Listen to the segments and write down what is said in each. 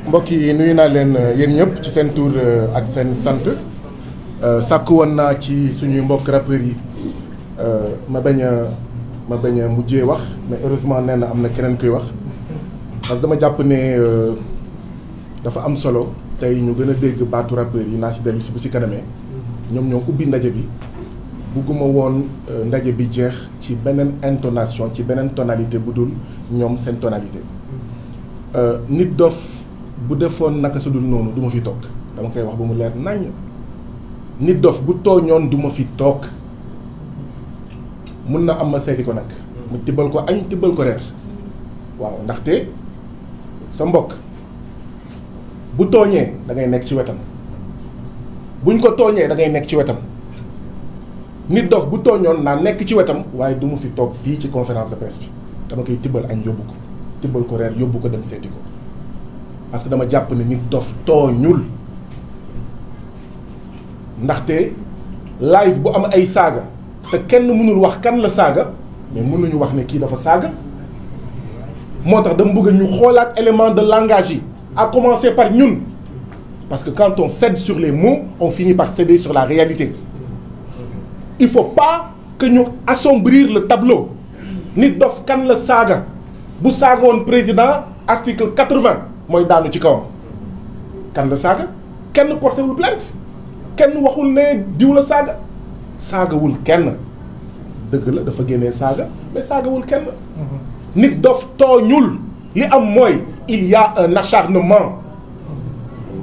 mbokk yi nuyu naa leen yéen ñëpp ci seen tur ak seen sant sàkku woon naa ci suñuy mbokk rappeurs yi ma bañ a mujjee wax mais heureusement nee na am na keneen kuy wax parce que dama jàpp ne dafa am solo tey ñu gën a dégg baatu rappeurs yi naa si dellu si bu si kanamee ñoom ñoo ubbi ndaje bi bugguma woon ndaje bi jeex ci beneen intonation ci beneen tonalité bu dul ñoom seen tonalité nit dof bu defoon naka su dul noonu du ma fi toog dama koy wax ba mu leer naññ nit dof bu tooñoon du ma fi toog mun na am ma seeti ko nag mu tibbal ko añ tibbal ko reer waaw ndaxte sa mbokk bu tooñee da ngay nekk ci wetam buñ ko tooñee da ngay nekk ci wetam nit dof bu tooñoon naa nekk ci wetam waaye du mu fi toog fii ci conférence de presse bi dama koy tibbal añ yóbbu ko tibbal ko reer yóbbu ko dem seeti ko parce que dama jàpp ne nit dof tooñul ndaxte live bu am ay saaga te kenn mënul wax kan la saaga mais mënuñu wax ne kii dafa saaga moo tax dama bëgg ñu xoolaat élément de langage yi à commencer par ñun parce que quand on cède sur les mots on finit par céder sur la réalité il faut pas que ñu assombrir le tableau nit dof kan la saaga bu saaga woon président article 80 mooy daanu ci kawam kan la saaga kenn portéwul plainte kenn waxul ne diw la saaga saagawul kenn dëgg la dafa génnee saaga mais saagawul kenn nit dof tooñul li am mooy il y a un acharnement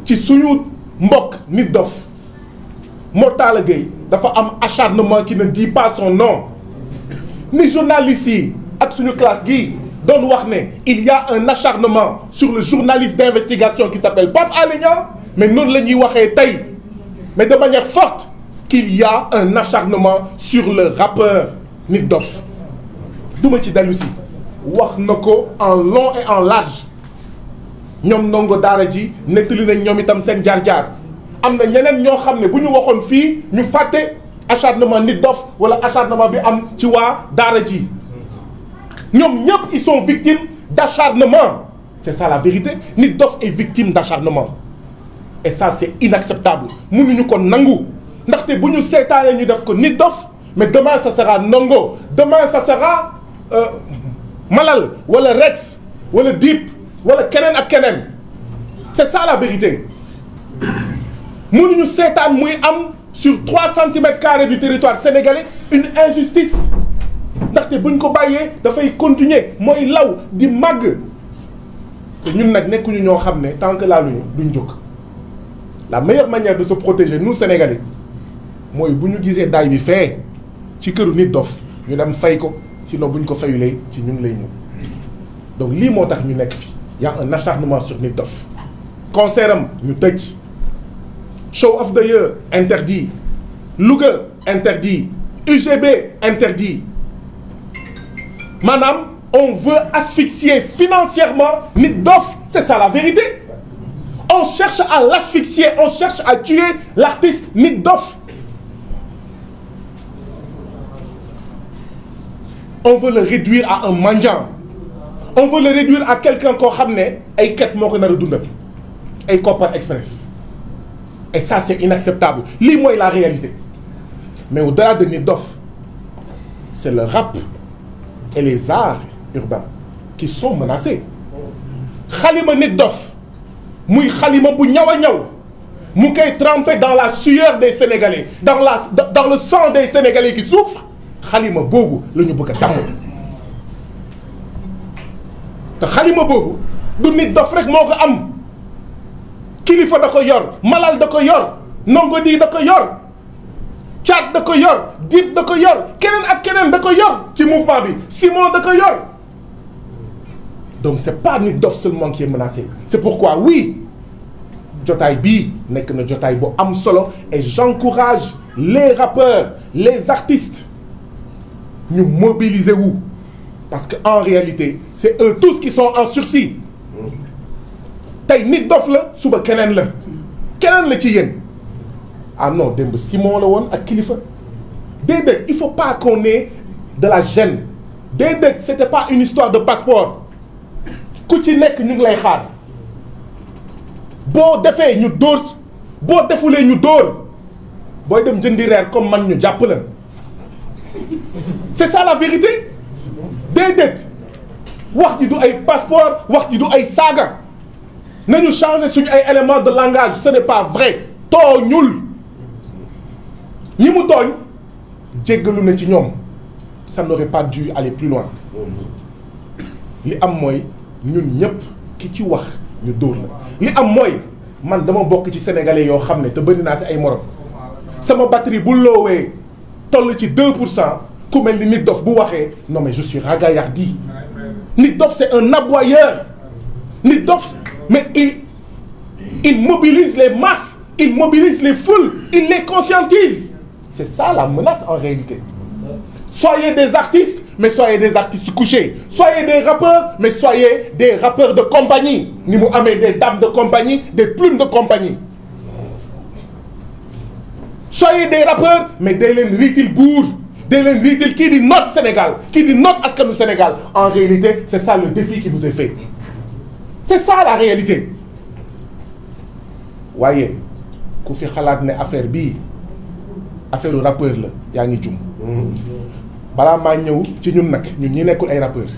ci suñu mbokk nit dof Mor Talla Gueye dafa am acharnement qui ne dit pas son nom ni journaliste yi ak suñu classe gii doon wax ne il y a un acharnement sur le journaliste d'investigation qui s'appelle Pape Alé Niang mais noonu la ñuy waxee tey mais de manière forte qu'il y a un acharnement sur le rappeur nit dof duma ci dellu si wax na ko en long et en large ñoom ndongo daara ji nettali nañ ñoom itam seen jaar-jaar am na ñeneen ñoo xam ne bu ñu waxoon fii ñu fàtte acharnement nit dof wala acharnement bi am ci waa daara ji ñoom ñëpp ils sont victimes d'acharnement c'est ça la vérité nit dof est victime d'acharnement et ça c'est inacceptable mënuñu ko nangu ndaxte bu ñu seetaanee ñu def ko nit dof mais demain ça sera Ndongo demain ça sera Malal wala Rex wala Dip wala keneen ak keneen c'est ça la vérité mënuñu seetaan muy am sur 3 centimètres carrés du territoire sénégalais une injustice ndaxte buñ ko bàyyee dafay continuer mooy law di màgg te ñun nag nekkuñu ñoo xam ne tant que laaluñu duñ jóg la meilleure manière de se protéger nous Sénégalais mooy bu ñu gisee daay bi fee ci këru nit dof ñu dem fay ko sinon buñ ko fayulee ci ñun lay ñëw donc lii moo tax ñu nekk fi y a un acharnement sur nit dof concert am ñu tëj show of the year interdit Louga interdit UGB interdit maanaam on veut asphyxier financièrement nit dof c'est ça la vérité on cherche à l'asphyxier on cherche à tuer l'artiste nit dof on veut le réduire à un mendiant on veut le réduire à quelqu'un koo xam ne ay ket moo ko nar a dundal ay Kopar Express et ça c'est inacceptable lii mooy la réalité mais au-delà de nit dof c'est le rap et les arts urbains qui sont menacés xalima nit dof muy xalima bu ñaw a ñaw mu koy trempé dans la sueur des Sénégalais dans le sang des Sénégalais qui souffrent xalima boobu la ñu bëgg a damm te xalima boobu du nit dof rek moo ko am kilifa da ko yor malal da ko yor ndongo di da ko yor caat da ko yor Dip da ko yor keneen ak keneen da ko yor ci mouvement bi Simon da ko yor donc c'est pas nit dof seulement qui est menacé c'est pourquoi oui jotaay bii nekk na jotaay bu am solo et j'encourage les rappeurs les artistes ñu mobiliser wu parce que en réalité c'est eux tous qui sont en sursis tey nit dof la suba keneen la ci yéen ah non démb Simon la woon ak kilifa déedéet il faut pas qu'on ait de la gêne déedéet c'était pas une histoire de passeport ku ci nekk ñu ngi lay xaar boo defee ñu dóor boo defulee ñu dóor booy dem jëndi reer comme man ñu jàpp la c'est ça la vérité déedéet wax ji du ay passeport wax ji du ay saaga nañu changer suñu ay éléments de langage ce n'est pas vrai tooñul ñi mu tooñ jéggalu na ci ñoom ça n'aurait pas dû aller plus loin li am mooy ñun ñëpp ki ci wax ñu dóor la li am mooy man dama bokk ci sénégalais yoo xam ne te bëri naa si ay morom sama batterie bu loowee toll ci 2% ku mel ni Nit Dof bu waxee non mais je suis ragaillardi Nit Dof c'est un aboyeur Nit Dof mais il mobilise les masses il mobilise les foules il les conscientise c'est ça la menace en réalité soyez des artistes mais soyez des artistes couchés soyez des rappeurs mais soyez des rappeurs de compagnie ni mu amee des dames de compagnie des plumes de compagnie soyez des rappeurs mais day leen riitil buur day leen riitil kii di noot Sénégal kii di noot askanu Sénégal en réalité c'est ça le défi qui vous est fait c'est ça la réalité waaye ku fi xalaat ne affaire bii affaire rappeur la yaa ngi jum balaa maa ñëw ci ñun nag ñun ñi nekkul ay rappeurs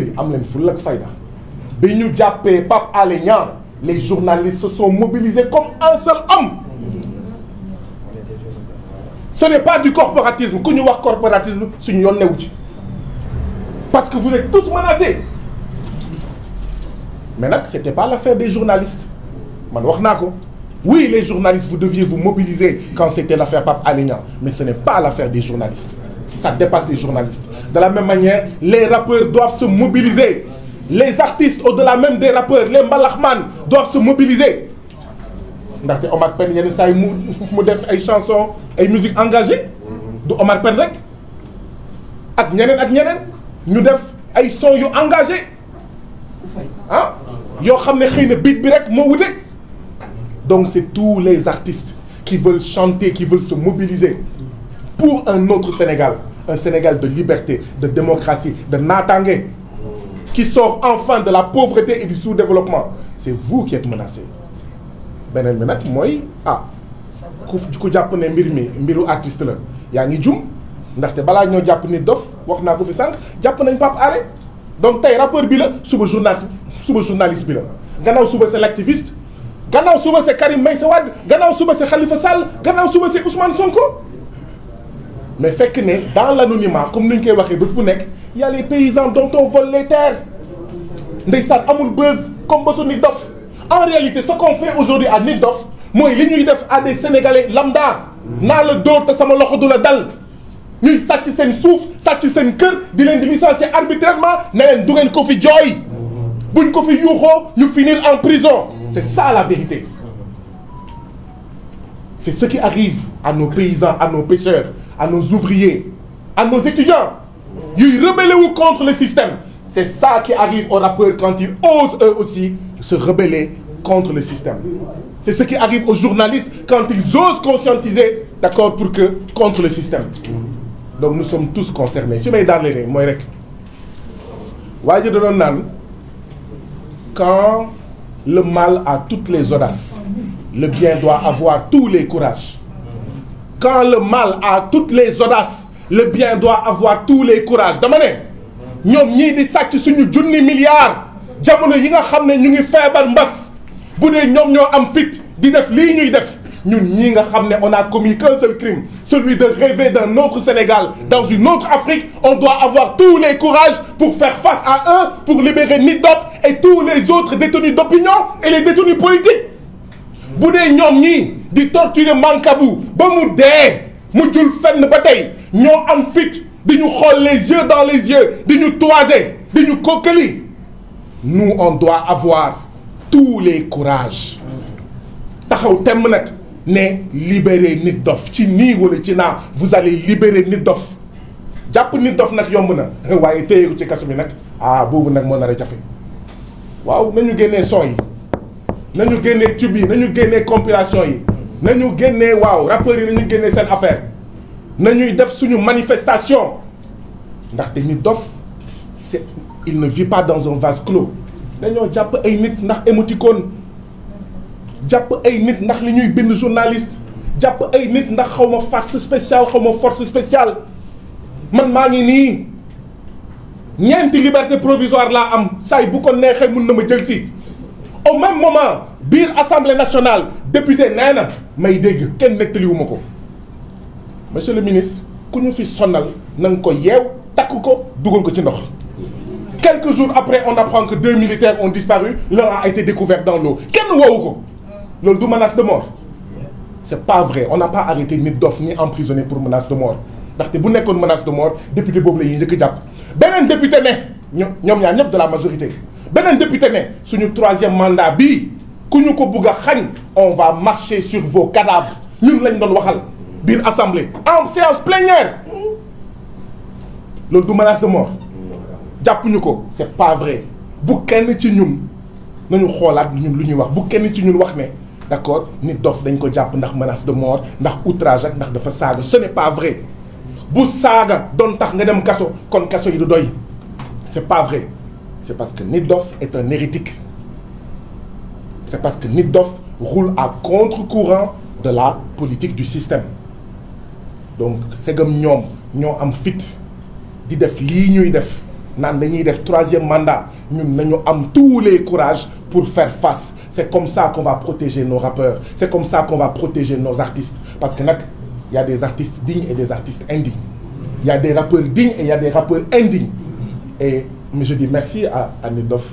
yi am leen fulla ak fayda bi ñu jàppee Pape Alé Niang les journalistes se sont mobilisés comme un seul homme ce n'est pas du corporatisme ku ñu wax corporatisme suñu yoon newu ci parce que vous êtes tous menacés mais nag c'était pas l'affaire des journalistes man wax naa ko oui les journalistes vous deviez vous mobiliser quand c'était l'affaire Pape Alé Niang mais ce n'est pas l'affaire des journalistes ça dépasse les journalistes de la même manière les rappeurs doivent se mobiliser les artistes au-delà même des rappeurs les mbalaxman doivent se mobiliser ndaxte Omar Pène yenn saa yi mu def ay chansons ay musique engagée du Omar Pène rek ak ñeneen ñu def ay sons yu engagés ah yoo xam ne xëy na beat bi rek moo wute donc c'est tous les artistes qui veulent chanter qui veulent se mobiliser pour un autre Sénégal un Sénégal de liberté de démocratie de naataange qui sort enfin de la pauvreté et du sous-développement c'est vous qui êtes menacés beneen bi nag mooy ku jàpp ne mbiru artiste la yaa ngi jum ndaxte balaa ñoo jàpp Nit Dof wax naa ko fi sànq jàpp nañ Pape Alé donc tey rappeur bi la suba journaliste bi la gannaaw suba c'est l'activiste gannaaw suba c'est Karim Meïssa Wade gannaaw suba c'est Khalifa Sall gannaaw suba c'est Ousmane Sonko mais fekk ne dans l'anonymat comme ni ñu koy waxee bés bu nekk y a les paysans dont on vole les terres ndeysaan amul buzz comme bésu Nit Dof en réalité ce qu'on fait aujourd'hui à Nit Dof mooy li ñuy def à des Sénégalais lambda naa la dóor te sama loxo du la dal ñuy sàcc seen suuf sàcc seen kër di leen di licencier arbitrairement ne leen du ngeen ko fi jooy buñ ko fi yuuxoo ñu finir en prison c'est ça la vérité c'est ce qui arrive à nos paysans à nos pêcheurs à nos ouvriers à nos étudiants yuy rebeller wu contre le système c'est ça qui arrive aux rappeurs quand ils osent eux aussi se rebeller contre le système c'est ce qui arrive aux journalistes quand ils osent conscientiser d'accord pour que contre le système donc nous sommes tous concernés su may daanlee mooy rek waa ji da doon naan quand le mal a toutes les audaces le bien doit avoir tous les courages quand le mal a toutes les audaces le bien doit avoir tous les courages dama ne ñoom ñii di sàcc suñu junni milliards jamono yi nga xam ne ñu ngi feebar mbas bu dee ñoom ñoo am fit di def lii ñuy def ñun ñii nga xam ne on a commis qu'un seul crime celui de rêver d'un autre Sénégal dans une autre Afrique on doit avoir tous les courages pour faire face à eux pour libérer Nit Dof et tous les autres détenus d'opinion et les détenus politiques bu dee ñoom ñii di torturer Mancabou ba mu dee mu jul fenn ba tey ñoo am fit di ñu xool les yeux dans les yeux di ñu toiser di ñu kokkali nous on doit avoir tous les courages taxaw temm nag ne libérer Nit Dof ci nii wala ci naa vous allez libérer Nit Dof jàpp Nit Dof nag yomb na waaye téye ko ci kaso bi nag boobu nag moo nar a jafe waaw nañu génnee son yi nañu génnee tube yi nañu génnee compilation yi nañu génnee waaw rappeurs yi nañu génnee seen affaire nañuy def suñu manifestation ndaxte Nit Dof c'est il ne vit pas dans un vase clos dañoo jàpp ay nit ndax émoticône jàpp ay nit ndax li ñuy bind journaliste jàpp ay nit ndax xaw ma force spéciale xaw ma force spéciale man maa ngi nii ñeenti liberté provisoire laa am saay bu ko neexee mun na ma jël si au même moment biir assemblée nationale député nee na may dégg kenn nettaliwuma ko monsieur le ministre ku ñu fi sonal na nga ko yeew takk ko dugal ko ci ndox. Quelques jours après on apprend que 2 militaires ont disparu, l'un a été découvert dans l'eau kenn woowu ko loolu du menace de mort c'est pas vrai on n'a pas arrêté nit dof ni emprisonné pour menace de mort ndaxte bu nekkoon menace de mort député boobu la ñuy njëkk jàpp beneen député ne ñoom ñaar ñëpp de la majorité beneen député ne suñu 3e mandat bii ku ñu ko bugg a xañ on va marcher sur vos cadavres ñun lañ doon waxal biir assemblée en séance plénière loolu du menace de mort jàppuñu ko c'est pas vrai bu kenn ci ñun nañu xoolaat ñun lu ñuy wax bu kenn ci ñun wax ne d'accord nit dof dañ ko jàpp ndax menace de mort ndax outrage ak ndax dafa saaga ce n'est pas vrai bu saaga doon tax nga dem kaso kon kaso yi du doy c'est pas vrai c'est parce que nit dof est un hérétique c'est parce que nit dof roule à contre-courant de la politique du système donc segam ñoom ñoo am fit di def lii ñuy def naan dañuy def 3e mandat ñun nañu am tous les courages pour faire face c'est comme ça qu'on va protéger nos rappeurs c'est comme ça qu'on va protéger nos artistes parce que nag il y a des artistes dignes et des artistes indignes il y a des rappeurs dignes et il y a des rappeurs indignes et mais je dis merci à Nit Doff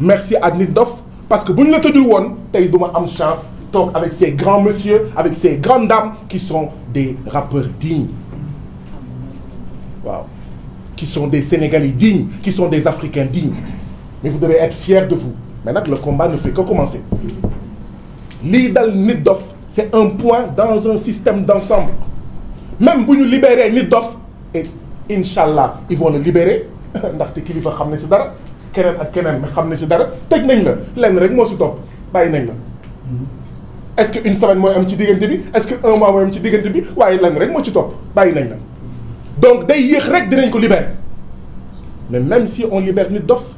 merci à Nit Doff parce que bu ñu la tëjul woon tey duma am chance toog avec ces grands messieurs avec ces grandes dames qui sont des rappeurs dignes waaw qui sont des Sénégalais dignes, qui sont des Africains dignes. Mais vous devez être fiers de vous. Maintenant, le combat ne fait que commencer. Lii dal Nit Doff, c'est un point dans un système d'ensemble. Même si nous libérons Nit Doff, et Inch'Allah, ils vont le libérer. ndaxte kilifa xam ne si dara keneen ak keneen xam ne si dara tëj nañ la lenn rek moo si topp bàyyi nañ la. est-ce que une semaine mooy am ci diggante bi est-ce que un mois mooy am ci diggante bi waaye lenn rek moo ci topp bàyyi nañ la. donc day yéex rek dinañ ko libérer mais même si on libère Nit Doff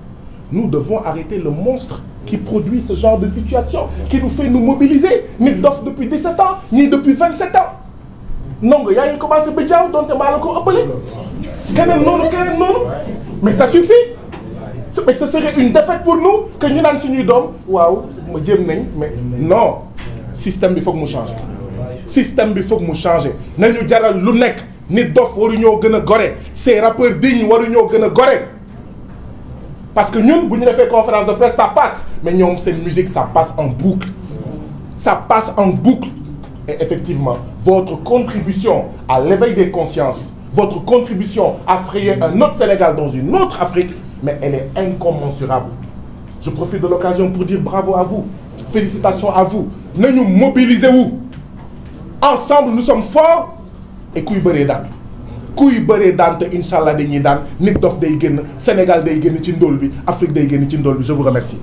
nous devons arrêter le monstre qui produit ce genre de situation qui nous fait nous mobiliser Nit Doff depuis 17 ans ñii depuis 27 ans ndongo yaa ngi commencé ba jaaw donte maa la ko ëppale keneen noonu mais ça suffit mais ce serait une défaite pour nous que ñu naan suñuy doom waaw ma jéem nañ mais non système bi foog mu changer système bi foog mu changer nañu jaral lu nekk Nit Doff waruñoo gën a gore ces rappeurs dignes waruñoo gën a gore parce que ñun bu ñu defee conférence de presse ça passe mais ñoom seen musique ça passe en boucle et effectivement votre contribution à l'éveil des consciences votre contribution à frayer un autre Sénégal dans une autre Afrique mais elle est incommensurable je profite de l'occasion pour dire bravo à vous félicitations à vous nañu mobiliser wu ensemble nous sommes forts et kuy bëree daan te Inch'Allah dañuy daan Nit Doff day génn Sénégal day génn ci ndóol bi Afrique day génn ci ndóol bi je vous remercie.